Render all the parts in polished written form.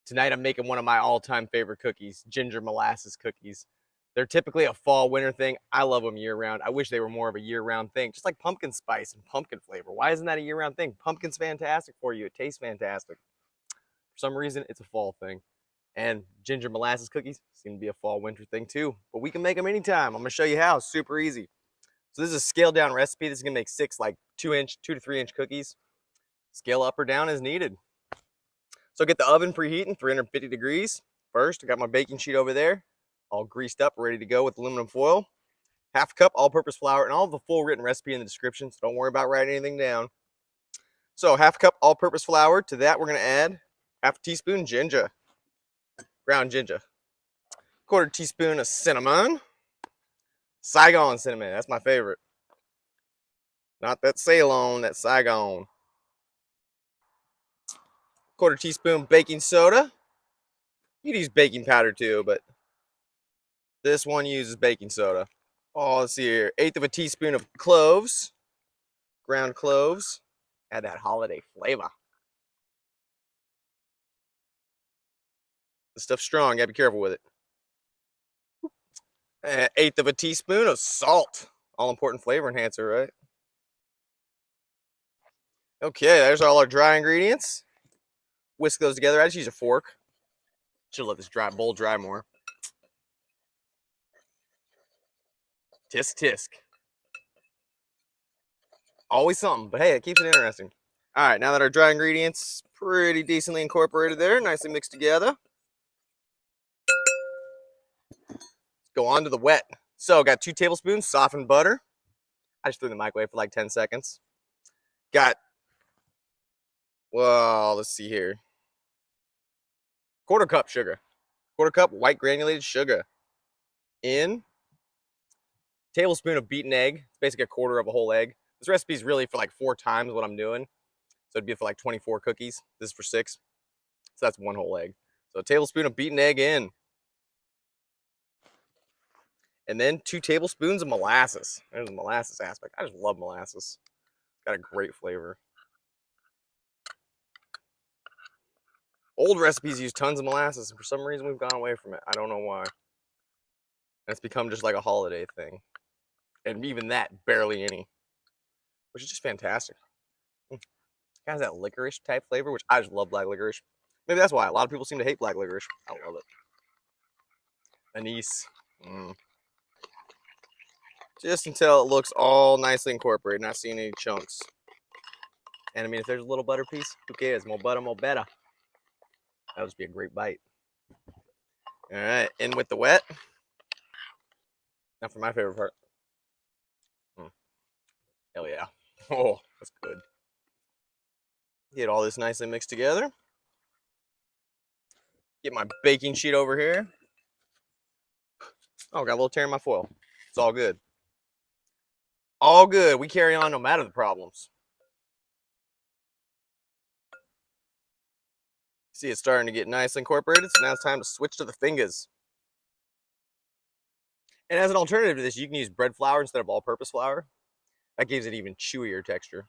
Tonight I'm making one of my all-time favorite cookies, ginger molasses cookies. They're typically a fall winter thing. I love them year-round. I wish they were more of a year-round thing, just like pumpkin spice and pumpkin flavor. Why isn't that a year-round thing? Pumpkin's fantastic for you. It tastes fantastic. For some reason, it's a fall thing. And ginger molasses cookies seem to be a fall winter thing too. But we can make them anytime. I'm gonna show you how. Super easy. So this is a scaled down recipe. This is gonna make 6 like 2 to 3 inch cookies. Scale up or down as needed. So get the oven preheating, 350 degrees. First, I got my baking sheet over there, all greased up, ready to go with aluminum foil. Half cup all-purpose flour, and I'll have the full written recipe in the description, so don't worry about writing anything down. So half cup all-purpose flour. To that, we're gonna add half a teaspoon ginger, ground ginger. Quarter teaspoon of cinnamon. Saigon cinnamon, that's my favorite. Not that Ceylon, that Saigon. Quarter teaspoon baking soda. You can use baking powder too, but this one uses baking soda. Oh, let's see here. 1/8 of a teaspoon of cloves, ground cloves. Add that holiday flavor. This stuff's strong, gotta be careful with it. 1/8 of a teaspoon of salt. All important flavor enhancer, right? Okay, there's all our dry ingredients. Whisk those together. I just use a fork. Should let this bowl dry more. Tisk tisk. Always something, but hey, it keeps it interesting. All right, now that our dry ingredients pretty decently incorporated there, nicely mixed together, let's go on to the wet. So got 2 tablespoons softened butter. I just threw in the microwave for like 10 seconds. Got, well, let's see here. Quarter cup sugar. Quarter cup white granulated sugar. In. Tablespoon of beaten egg. It's basically a quarter of a whole egg. This recipe is really for like 4 times what I'm doing. So it'd be for like 24 cookies. This is for 6. So that's 1 whole egg. So a tablespoon of beaten egg in. And then 2 tablespoons of molasses. There's the molasses aspect. I just love molasses. It's got a great flavor. Old recipes use tons of molasses, and for some reason we've gone away from it. I don't know why. And it's become just like a holiday thing. And even that, barely any. Which is just fantastic. It has that licorice type flavor, which I just love black licorice. Maybe that's why. A lot of people seem to hate black licorice. I love it. Anise. Just until it looks all nicely incorporated, not seeing any chunks. And I mean, if there's a little butter piece, who cares? More butter, more better. That'll just be a great bite. All right, in with the wet. Now for my favorite part. Hell yeah. Oh, that's good. Get all this nicely mixed together. Get my baking sheet over here. Oh, got a little tear in my foil. It's all good. All good. We carry on no matter the problems. See, it's starting to get nicely incorporated, so now it's time to switch to the fingers. And as an alternative to this, you can use bread flour instead of all-purpose flour. That gives it even chewier texture.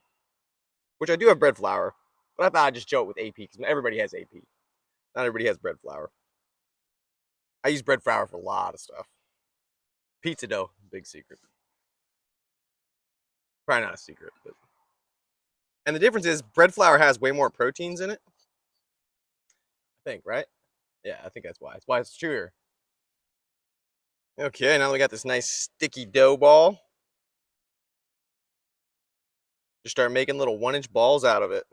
Which I do have bread flour, but I thought I'd just show it with AP, because everybody has AP. Not everybody has bread flour. I use bread flour for a lot of stuff. Pizza dough, big secret. Probably not a secret, but. And the difference is bread flour has way more proteins in it. I think, right? Yeah, I think that's why. That's why it's chewier. Okay, now we got this nice sticky dough ball. Just start making little 1-inch balls out of it.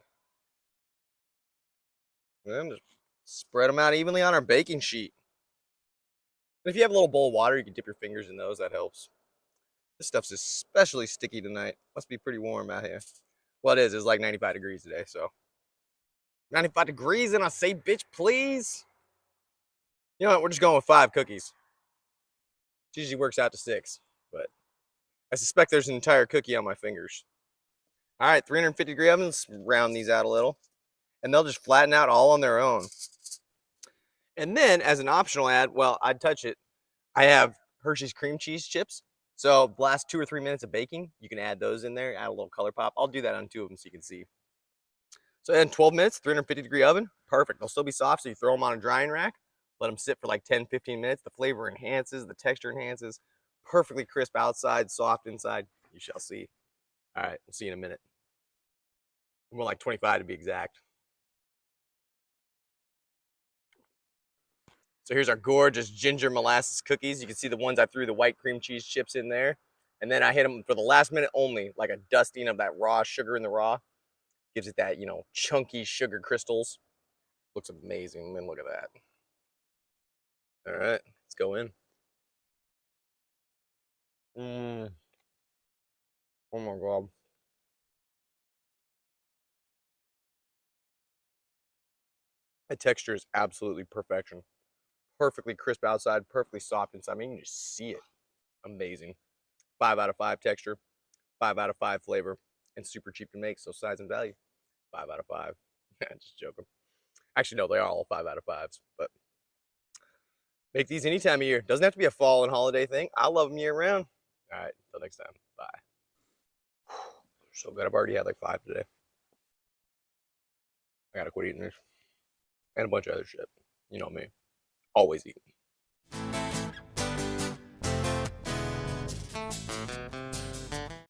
And just spread them out evenly on our baking sheet. And if you have a little bowl of water, you can dip your fingers in those. That helps. This stuff's especially sticky tonight. Must be pretty warm out here. Well, it is. It's like 95 degrees today, so. 95 degrees, and I say, bitch, please. You know what? We're just going with 5 cookies. It usually works out to 6, but I suspect there's an entire cookie on my fingers. All right, 350 degree oven. Let's round these out a little, and they'll just flatten out all on their own. And then, as an optional add, well, I'd touch it. I have Hershey's cream cheese chips. So the last 2 or 3 minutes of baking, you can add those in there, add a little color pop. I'll do that on 2 of them so you can see. So in 12 minutes, 350-degree oven, perfect. They'll still be soft, so you throw them on a drying rack, let them sit for like 10, 15 minutes. The flavor enhances, the texture enhances. Perfectly crisp outside, soft inside. You shall see. All right, we'll see you in a minute. More like 25 to be exact. So here's our gorgeous ginger molasses cookies. You can see the ones I threw the white cream cheese chips in there. And then I hit them for the last minute only, like a dusting of that raw sugar in the raw. Gives it that, chunky sugar crystals. Looks amazing. Man, look at that. All right, let's go in. Oh my God. The texture is absolutely perfection. Perfectly crisp outside, perfectly soft inside. I mean, you can just see it. Amazing. 5 out of 5 texture, 5 out of 5 flavor, and super cheap to make. So size and value, 5 out of 5. Just joking. Actually, no, they are all 5 out of 5s. But make these any time of year. Doesn't have to be a fall and holiday thing. I love them year round. All right, until next time. Bye. So good. I've already had like 5 today. I gotta quit eating this and a bunch of other shit. You know me. Always eating.